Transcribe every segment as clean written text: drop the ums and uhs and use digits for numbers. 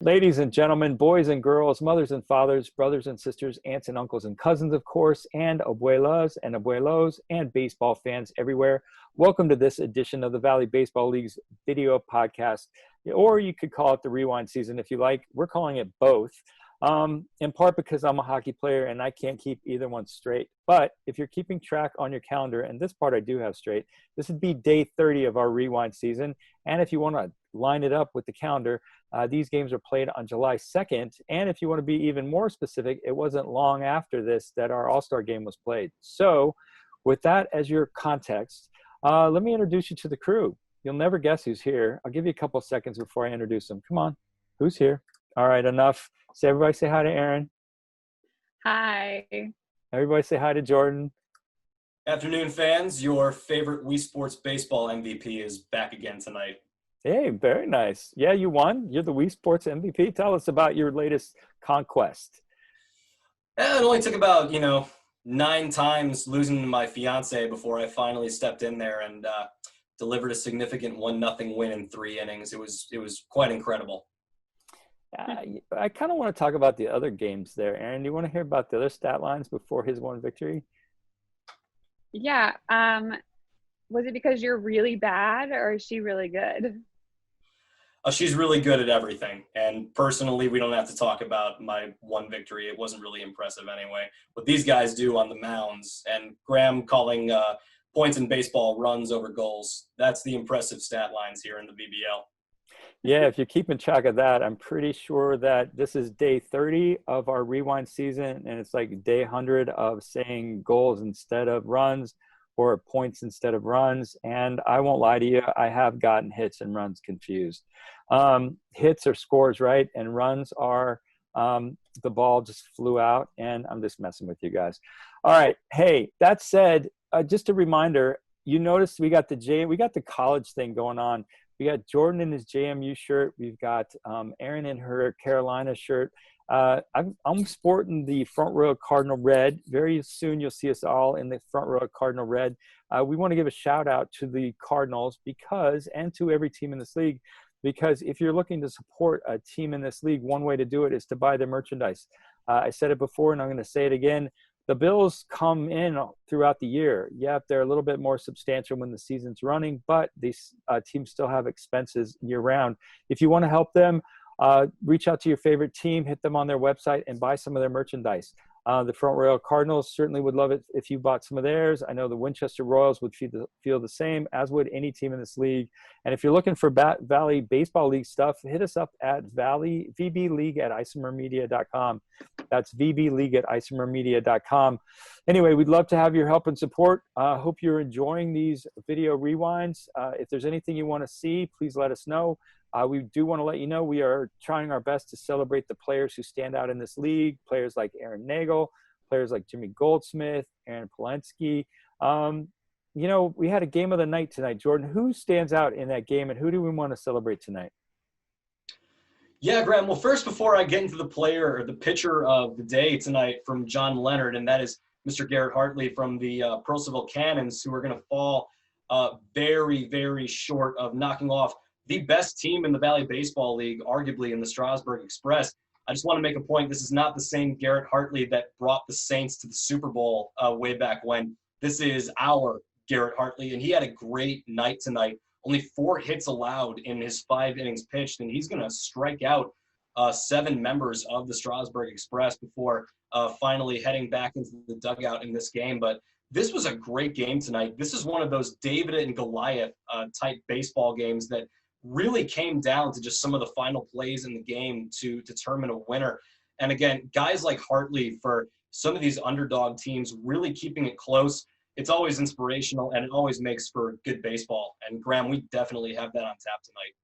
Ladies and gentlemen, boys and girls, mothers and fathers, brothers and sisters, aunts and uncles and cousins, of course, and abuelas and abuelos and baseball fans everywhere. Welcome to this edition of the Valley Baseball League's video podcast, or you could call it the rewind season if you like. We're calling it both, in part because I'm a hockey player and I can't keep either one straight. But if you're keeping track on your calendar, and this part I do have straight, this would be day 30 of our rewind season. And if you want to line it up with the calendar, these games are played on July 2nd. And if you want to be even more specific, it wasn't long after this that our All-Star game was played. So with that as your context, let me introduce you to the crew. You'll never guess who's here. I'll give you a couple seconds before I introduce them. Come on. Who's here? All right, enough. So everybody say hi to Aaron. Hi. Everybody say hi to Jordan. Afternoon, fans. Your favorite Wii Sports Baseball MVP is back again tonight. Hey, very nice. Yeah, you won. You're the Wii Sports MVP. Tell us about your latest conquest. It only took about, 9 times losing to my fiance before I finally stepped in there and delivered a significant 1-0 win in 3 innings. It was quite incredible. I kind of want to talk about the other games there. Aaron, do you want to hear about the other stat lines before his one victory? Yeah. Was it because you're really bad or is she really good? She's really good at everything. And personally, we don't have to talk about my one victory. It wasn't really impressive anyway. What these guys do on the mounds, and Graham calling points in baseball runs over goals, that's the impressive stat lines here in the VBL. Yeah, if you're keeping track of that, I'm pretty sure that this is day 30 of our rewind season, and it's like day 100 of saying goals instead of runs or points instead of runs. And I won't lie to you, I have gotten hits and runs confused. Hits are scores, right? And runs are the ball just flew out, and I'm just messing with you guys. All right. Hey, that said, just a reminder, you noticed we got the college thing going on. We got Jordan in his JMU shirt. We've got Erin in her Carolina shirt. I'm sporting the front row Cardinal red. Very soon you'll see us all in the front row Cardinal red. We want to give a shout out to the Cardinals and to every team in this league, because if you're looking to support a team in this league, one way to do it is to buy their merchandise. I said it before and I'm going to say it again. The bills come in throughout the year. Yeah, they're a little bit more substantial when the season's running, but these teams still have expenses year-round. If you want to help them, reach out to your favorite team, hit them on their website, and buy some of their merchandise. The Front Royal Cardinals certainly would love it if you bought some of theirs. I know the Winchester Royals would feel the same, as would any team in this league. And if you're looking for Valley Baseball League stuff, hit us up at vbleague@isomermedia.com. That's vbleague@isomermedia.com. Anyway, we'd love to have your help and support. Hope you're enjoying these video rewinds. If there's anything you want to see, please let us know. We do want to let you know we are trying our best to celebrate the players who stand out in this league, players like Aaron Nagel, players like Jimmy Goldsmith, Aaron Polensky. We had a game of the night tonight. Jordan, who stands out in that game, and who do we want to celebrate tonight? Yeah, Graham. Well, first, before I get into the player or the pitcher of the day tonight from John Leonard, and that is Mr. Garrett Hartley from the Pearlsville Cannons, who are going to fall very, very short of knocking off the best team in the Valley Baseball League, arguably in the Strasburg Express. I just want to make a point. This is not the same Garrett Hartley that brought the Saints to the Super Bowl way back when. This is our Garrett Hartley, and he had a great night tonight. Only 4 hits allowed in his 5 innings pitched, and he's going to strike out 7 members of the Strasburg Express before finally heading back into the dugout in this game. But this was a great game tonight. This is one of those David and Goliath type baseball games that really came down to just some of the final plays in the game to determine a winner. And again, guys like Hartley, for some of these underdog teams, really keeping it close, it's always inspirational, and it always makes for good baseball. And Graham, we definitely have that on tap tonight.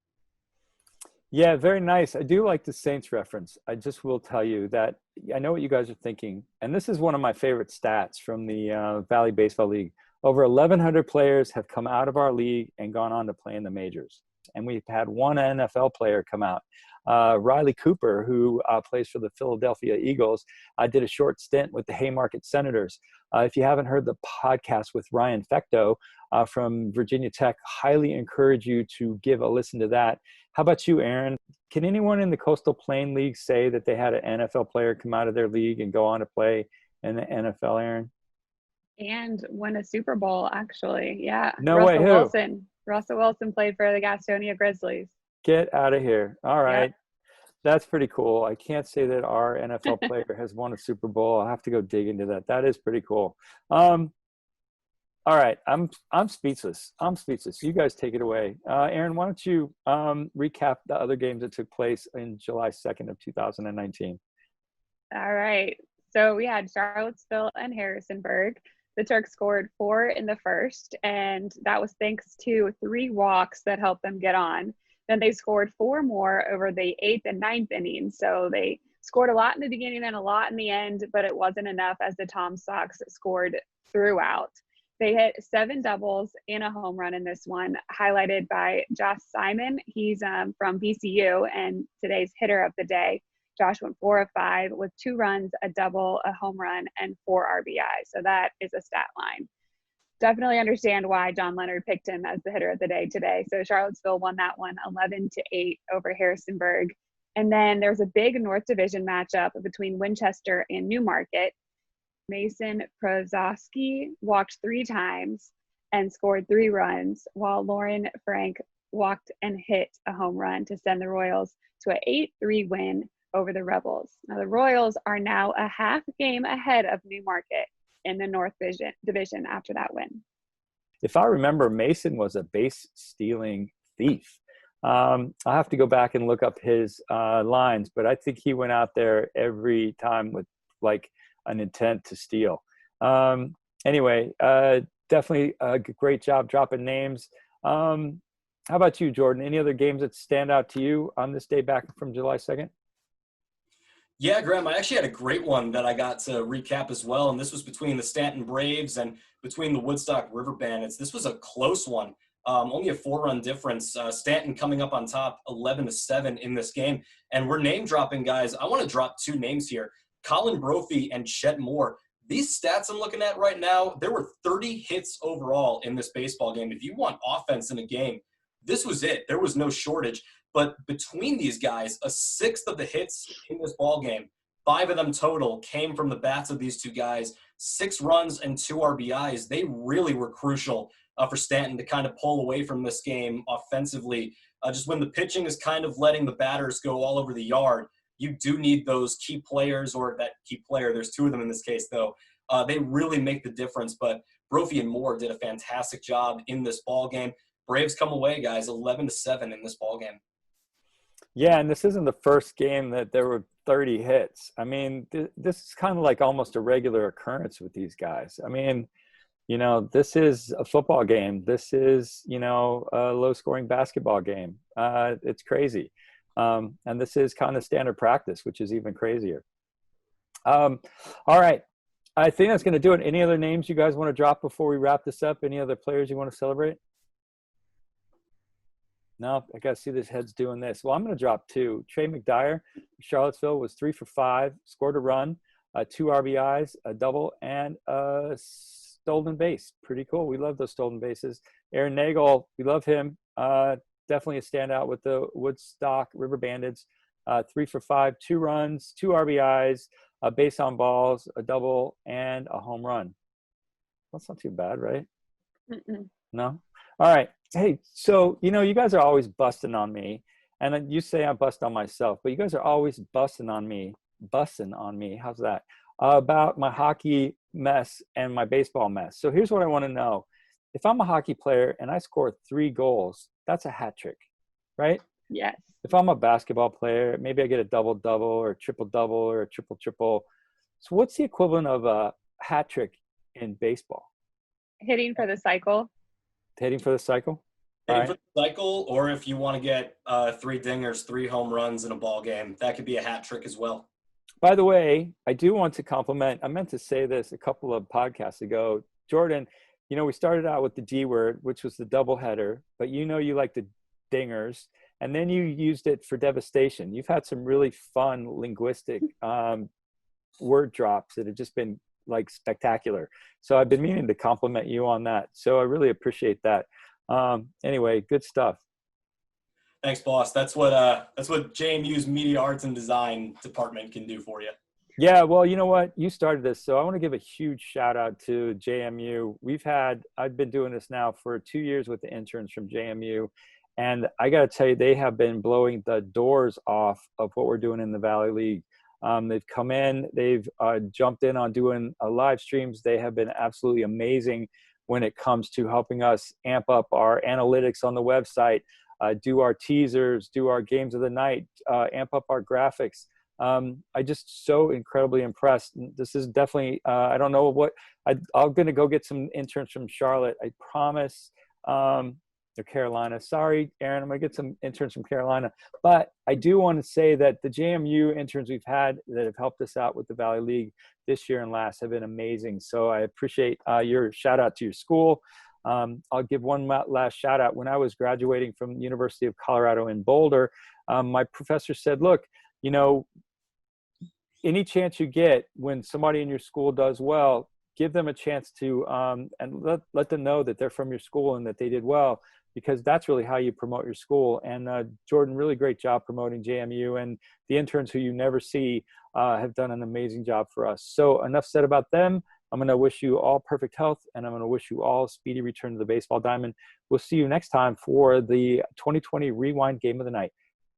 Yeah, very nice. I do like the Saints reference. I just will tell you that I know what you guys are thinking. And this is one of my favorite stats from the Valley Baseball League. Over 1,100 players have come out of our league and gone on to play in the majors. And we've had 1 NFL player come out. Riley Cooper, who plays for the Philadelphia Eagles, did a short stint with the Haymarket Senators. If you haven't heard the podcast with Ryan Fecto from Virginia Tech, highly encourage you to give a listen to that. How about you, Aaron? Can anyone in the Coastal Plain League say that they had an NFL player come out of their league and go on to play in the NFL, Aaron? And win a Super Bowl, actually. Yeah. No way. Who? Wilson. Russell Wilson played for the Gastonia Grizzlies. Get out of here. All right. Yep. That's pretty cool. I can't say that our NFL player has won a Super Bowl. I'll have to go dig into that. That is pretty cool. All right. I'm speechless. You guys take it away. Aaron, why don't you recap the other games that took place in July 2nd of 2019? All right. So we had Charlottesville and Harrisonburg. The Turks scored 4 in the first, and that was thanks to 3 walks that helped them get on. Then they scored 4 more over the 8th and 9th innings. So they scored a lot in the beginning and a lot in the end, but it wasn't enough as the Tom Sox scored throughout. They hit 7 doubles and a home run in this one, highlighted by Josh Simon. He's from VCU and today's hitter of the day. Josh went 4 of 5 with 2 runs, a double, a home run, and 4 RBI. So that is a stat line. Definitely understand why John Leonard picked him as the hitter of the day today. So Charlottesville won that one 11-8 over Harrisonburg. And then there's a big North Division matchup between Winchester and Newmarket. Mason Prozowski walked 3 times and scored 3 runs, while Lauren Frank walked and hit a home run to send the Royals to an 8-3 win over the Rebels. Now the Royals are now a half game ahead of Newmarket in the North Division after that win. If I remember, Mason was a base stealing thief. I'll have to go back and look up his lines, but I think he went out there every time with like an intent to steal. Anyway, definitely a great job dropping names. How about you, Jordan? Any other games that stand out to you on this day back from July 2nd? Yeah, Graham, I actually had a great one that I got to recap as well, and this was between the Stanton Braves and between the Woodstock River Bandits. This was a close one, only a 4-run difference. Stanton coming up on top 11-7 in this game, and we're name-dropping guys. I want to drop 2 names here, Colin Brophy and Chet Moore. These stats I'm looking at right now, there were 30 hits overall in this baseball game. If you want offense in a game, this was it. There was no shortage. But between these guys, a 1/6 of the hits in this ball game, 5 of them total, came from the bats of these 2 guys. 6 runs and 2 RBIs. They really were crucial for Stanton to kind of pull away from this game offensively. Just when the pitching is kind of letting the batters go all over the yard, you do need those key players, or that key player. There's 2 of them in this case, though. They really make the difference. But Brophy and Moore did a fantastic job in this ball game. Braves come away, guys, 11-7 in this ball game. Yeah, and this isn't the first game that there were 30 hits. I mean, this is kind of like almost a regular occurrence with these guys. I mean, you know, this is a football game. This is, you know, a low-scoring basketball game. It's crazy. And this is kind of standard practice, which is even crazier. All right. I think that's going to do it. Any other names you guys want to drop before we wrap this up? Any other players you want to celebrate? No, I got to see this heads doing this. Well, I'm going to drop 2. Trey McDyer, Charlottesville, was 3 for 5, scored a run, 2 RBIs, a double, and a stolen base. Pretty cool. We love those stolen bases. Aaron Nagel, we love him. Definitely a standout with the Woodstock River Bandits. 3 for 5, 2 runs, 2 RBIs, a base on balls, a double, and a home run. That's not too bad, right? Mm-mm. No? All right. Hey, so, you know, you guys are always busting on me, and you say I bust on myself, but you guys are always busting on me. How's that? About my hockey mess and my baseball mess. So here's what I want to know. If I'm a hockey player and I score 3 goals, that's a hat trick, right? Yes. If I'm a basketball player, maybe I get a double-double or a triple-double or a triple-triple. So what's the equivalent of a hat trick in baseball? Hitting for the cycle. Hitting for the cycle? Hitting for the cycle, or if you want to get 3 dingers, 3 home runs in a ball game, that could be a hat trick as well. By the way, I do want to compliment, I meant to say this a couple of podcasts ago. Jordan, you know, we started out with the D word, which was the doubleheader, but you know you like the dingers. and then you used it for devastation. You've had some really fun linguistic word drops that have just been like spectacular. So I've been meaning to compliment you on that. So I really appreciate that. Anyway, good stuff. Thanks, boss. That's what JMU's Media Arts and Design department can do for you. Yeah, well, you know what? You started this, so I want to give a huge shout out to JMU. I've been doing this now for 2 years with the interns from JMU, and I got to tell you, they have been blowing the doors off of what we're doing in the Valley League. They've come in, they've jumped in on doing live streams. They have been absolutely amazing when it comes to helping us amp up our analytics on the website, do our teasers, do our games of the night, amp up our graphics. I just so incredibly impressed. This is definitely, I don't know what, I'm going to go get some interns from Charlotte. I promise. Or Carolina. Sorry, Aaron, I'm going to get some interns from Carolina. But I do want to say that the JMU interns we've had that have helped us out with the Valley League this year and last have been amazing. So I appreciate your shout out to your school. I'll give one last shout out. When I was graduating from the University of Colorado in Boulder, my professor said, look, you know, any chance you get when somebody in your school does well, give them a chance to and let them know that they're from your school and that they did well, because that's really how you promote your school. And Jordan, really great job promoting JMU, and the interns who you never see have done an amazing job for us. So enough said about them. I'm going to wish you all perfect health, and I'm going to wish you all a speedy return to the baseball diamond. We'll see you next time for the 2020 Rewind Game of the Night.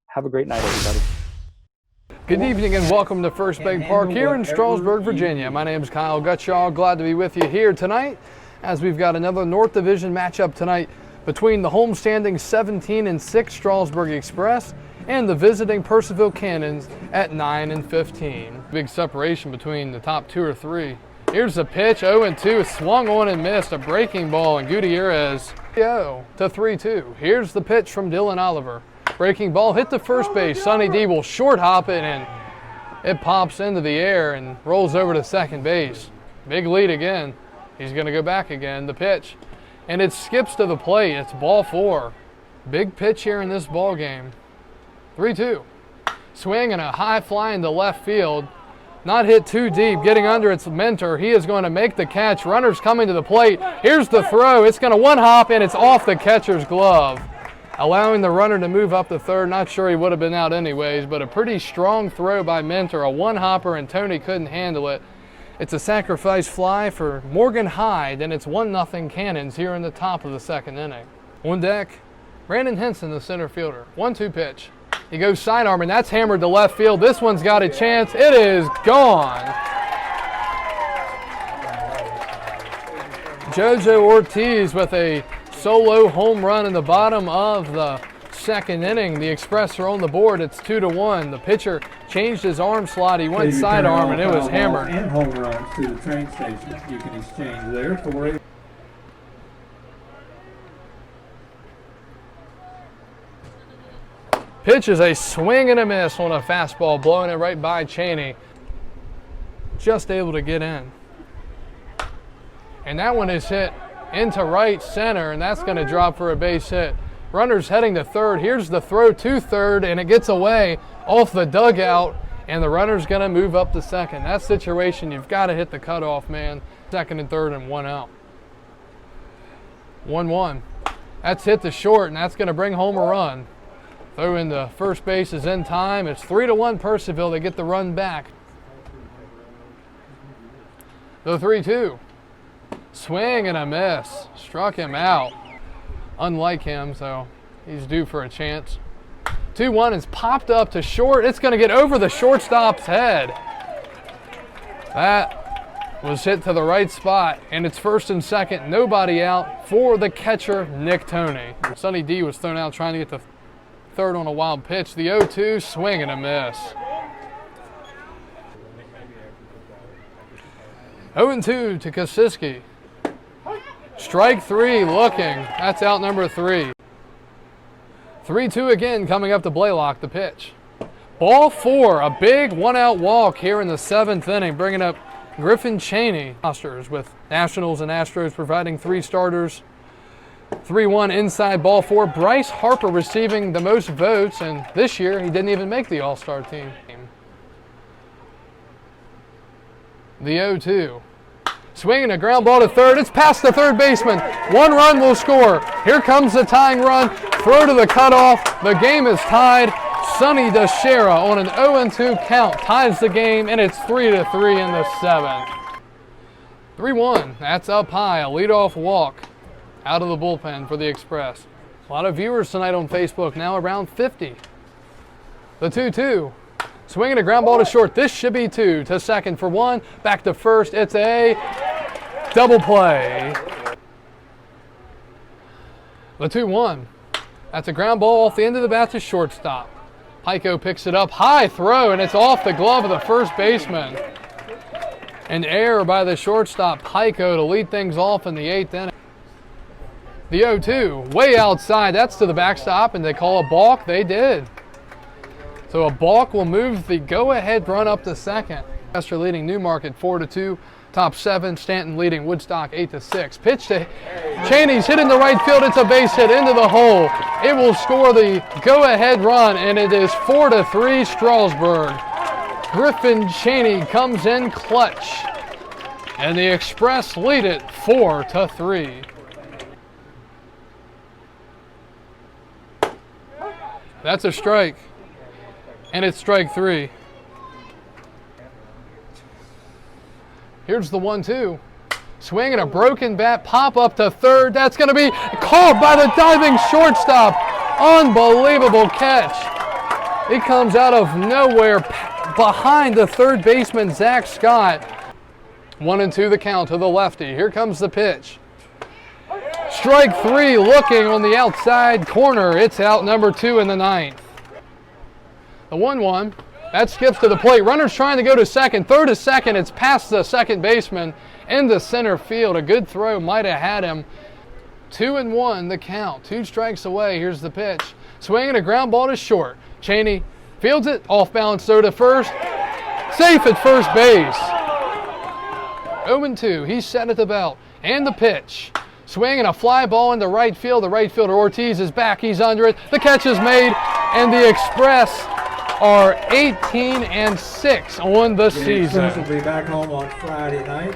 Have a great night, everybody. Good evening and welcome to First Bank Park here in Strasburg, Virginia. My name is Kyle Gutshaw. Glad to be with you here tonight as we've got another North Division matchup tonight between the homestanding 17-6 Strasburg Express and the visiting Purcellville Cannons at 9-15. Big separation between the top 2 or 3. Here's the pitch, 0-2, swung on and missed, a breaking ball, and Gutierrez to 3-2. Here's the pitch from Dylan Oliver. Breaking ball hit the first base. Sonny D will short hop it, and it pops into the air and rolls over to second base. Big lead again. He's going to go back again. The pitch, and it skips to the plate. It's ball 4. Big pitch here in this ball game. 3-2. Swing and a high fly into left field. Not hit too deep. Getting under its mentor. He is going to make the catch. Runners coming to the plate. Here's the throw. It's going to one hop, and it's off the catcher's glove, allowing the runner to move up to third. Not sure he would have been out anyways, but a pretty strong throw by Mentor, a one-hopper, and Tony couldn't handle it. It's a sacrifice fly for Morgan Hyde, and it's 1-0 Cannons here in the top of the second inning. On deck, Brandon Henson, the center fielder. 1-2 pitch. He goes sidearm, and that's hammered to left field. This one's got a chance. It is gone. JoJo Ortiz with a solo home run in the bottom of the second inning. The Express are on the board. It's 2-1. The pitcher changed his arm slot. He went sidearm, and it was hammered. And home runs to the train station. You can exchange there for a Pitch is a swing and a miss on a fastball, blowing it right by Cheney. Just able to get in. And that one is hit into right center, and that's going to drop for a base hit. Runners heading to third. Here's the throw to third, and it gets away off the dugout, and the runner's going to move up to second. That situation, you've got to hit the cutoff, man. Second and third and 1 out. 1-1. That's hit to short, and that's going to bring home a run. Throw into first base is in time. It's 3-1 Purcellville. They get the run back. The 3-2. Swing and a miss. Struck him out. Unlike him, so he's due for a chance. 2-1 is popped up to short. It's going to get over the shortstop's head. That was hit to the right spot, and it's first and second. Nobody out for the catcher, Nick Tony. Sonny D was thrown out trying to get to third on a wild pitch. The 0-2, swing and a miss. 0-2 to Kosiski. Strike 3 looking. That's out number 3. 3-2 again coming up to Blaylock, the pitch. Ball 4, a big 1-out walk here in the 7th inning, bringing up Griffin Cheney. Rosters with Nationals and Astros providing 3 starters. 3-1 inside ball for Bryce Harper, receiving the most votes, and this year he didn't even make the All-Star team. The 0-2. Swinging a ground ball to third. It's past the third baseman. 1 run will score. Here comes the tying run. Throw to the cutoff. The game is tied. Sonny DeShera on an 0-2 count ties the game, and it's 3-3 in the 7th. 3-1. That's up high. A leadoff walk out of the bullpen for the Express. A lot of viewers tonight on Facebook, now around 50. The 2-2. Swinging a ground ball to short. This should be 2 to second for 1. Back to first. It's a double play. The 2-1. That's a ground ball off the end of the bat to shortstop. Pico picks it up. High throw, and it's off the glove of the first baseman. An error by the shortstop, Pico, to lead things off in the 8th inning. The 0-2, way outside. That's to the backstop, and they call a balk. They did. So a balk will move the go-ahead run up to second. Chester leading Newmarket 4-2. Top 7, Stanton leading Woodstock 8-6. Pitch to Cheney's hit in the right field. It's a base hit into the hole. It will score the go-ahead run, and it is 4-3 Strasburg. Griffin Cheney comes in clutch, and the Express lead it 4-3. That's a strike, and it's strike 3. Here's the 1-2. Swinging a broken bat, pop up to third. That's going to be caught by the diving shortstop. Unbelievable catch. He comes out of nowhere behind the third baseman, Zach Scott. 1-2 the count to the lefty. Here comes the pitch. Strike 3 looking on the outside corner. It's out number 2 in the 9th. The 1-1. That skips to the plate. Runner's trying to go to second. Third to second. It's past the second baseman into center field. A good throw might have had him. 2-1 the count. 2 strikes away. Here's the pitch. Swinging a ground ball to short. Cheney fields it. Off balance throw to first. Safe at first base. 0-2. He's set at the belt. And the pitch. Swinging a fly ball into right field. The right fielder Ortiz is back. He's under it. The catch is made. And the Express are 18-6 on the season. The Express will be back home on Friday night.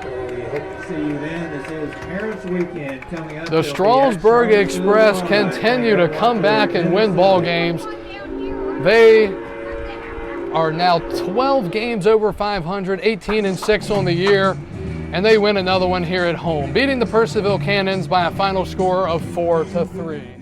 So we hope to see you then. This is Parents Weekend coming up. The Strasburg Express continue to come back and win ball games. They are now 12 games over 500, 18-6 on the year, and they win another one here at home, beating the Purcellville Cannons by a final score of 4-3.